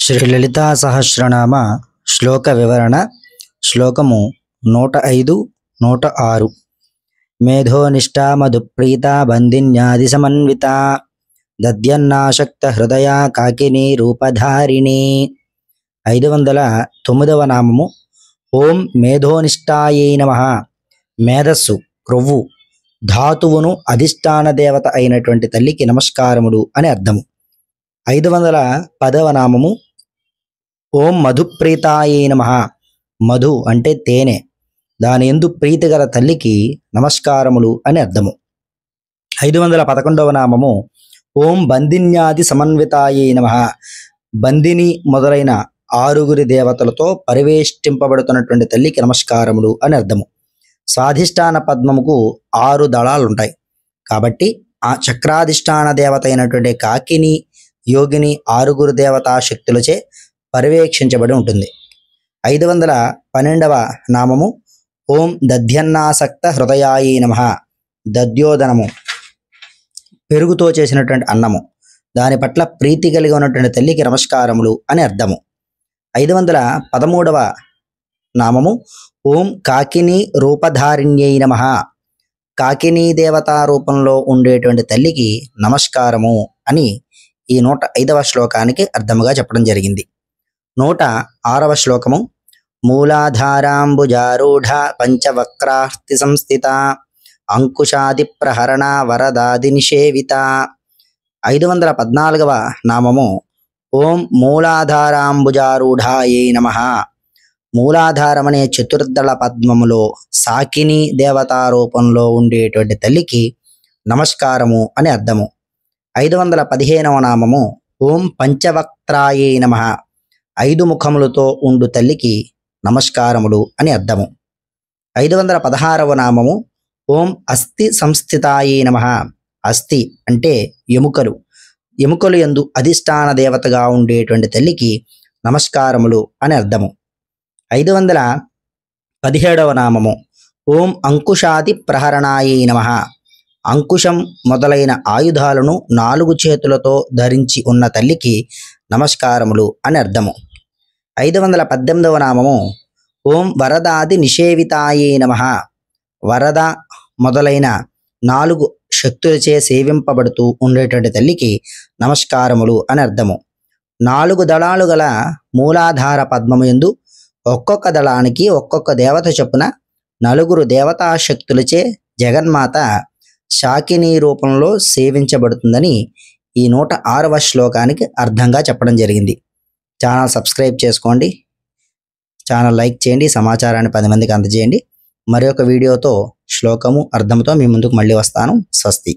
శ్రీ లలితా సహస్రనామ శ్లోక వివరణ. శ్లోకము 105, 106. మేధోనిష్టా మధుప్రీత బంధిన్యాది సమన్విత దద్యన్నాశక్త హృదయ కాకిని రూపధారిణి. 509వ నామము. ఓం మేధోనిష్టాయై నమః. మేధస్సు, క్రొవ్వు, ధాతువును అధిష్టాన దేవత అయినటువంటి తల్లికి నమస్కారములు అని అర్థము. 510వ నామము. ఓం మధుప్రీతాయై నమః. మధు అంటే తేనె, దాని యందు ప్రీతి గల తల్లికి నమస్కారములు అని అర్థము. 511వ నామము. ఓం బంధిన్యాది సమన్వితాయై నమః. బంధిని మొదలైన 6 దేవతలతో పరివేష్టింపబడుతున్నటువంటి తల్లికి నమస్కారములు అని అర్థము. స్వాధిష్టాన పద్మముకు 6 దళాలుంటాయి కాబట్టి ఆ చక్రాధిష్టాన దేవత అయినటువంటి కాకిని యోగిని 6 దేవతా శక్తులచే పర్యవేక్షించబడి ఉంటుంది. 512వ నామము. ఓం దధ్యన్నాసక్త హృదయాయై నమః. దధ్యోదనము, పెరుగుతో చేసినటువంటి అన్నము, దాని పట్ల ప్రీతి కలిగి ఉన్నటువంటి తల్లికి నమస్కారములు అని అర్థము. 513వ నామము. ఓం కాకిని రూపధారిణ్యై నమః. కాకినీ దేవతా రూపంలో ఉండేటువంటి తల్లికి నమస్కారము అని ఈ 105వ శ్లోకానికి అర్థముగా చెప్పడం జరిగింది. 106వ శ్లోకము. మూలాధారాంబుజారూఢ పంచవక్రార్తి సంస్థిత అంకుశాది ప్రహరణ వరదాది నిషేవిత. 514వ నామము. ఓం మూలాధారాంబుజారూఢాయై నమః. మూలాధారమనే చతుర్దళ పద్మములో సాకిని దేవతా రూపంలో ఉండేటువంటి తల్లికి నమస్కారము అని అర్థము. 515వ నామము. ఓం పంచవక్త్రాయై నమః. 5 ముఖములతో ఉండు తల్లికి నమస్కారములు అని అర్థము. 516వ నామము. ఓం అస్థి సంస్థితాయై నమః. అస్థి అంటే ఎముకలు, ఎముకలు యందు అధిష్టాన దేవతగా ఉండేటువంటి తల్లికి నమస్కారములు అని అర్థము. 517వ నామము. ఓం అంకుశాది ప్రహరణాయై నమః. అంకుశం మొదలైన ఆయుధాలను 4 చేతులతో ధరించి ఉన్న తల్లికి నమస్కారములు అని అర్థము. 518వ నామము. ఓం వరదాది నిషేవితాయై నమః. వరద మొదలైన 4 శక్తులచే సేవింపబడుతూ ఉండేటువంటి తల్లికి నమస్కారములు అని అర్థము. 4 దళాలు గల మూలాధార పద్మము యందు ఒక్కొక్క దళానికి ఒక్కొక్క దేవత చొప్పున 4 దేవతా శక్తులచే జగన్మాత శాకిని రూపంలో సేవించబడుతుందని ఈ 106వ శ్లోకానికి అర్థంగా చెప్పడం జరిగింది. ఛానల్ సబ్స్క్రైబ్ చేసుకోండి, ఛానల్ లైక్ చేయండి, సమాచారాన్ని 10 మందికి అందజేయండి. మరొక వీడియోతో శ్లోకము అర్థంతో మీ ముందుకు మళ్ళీ వస్తాను. స్వస్తి.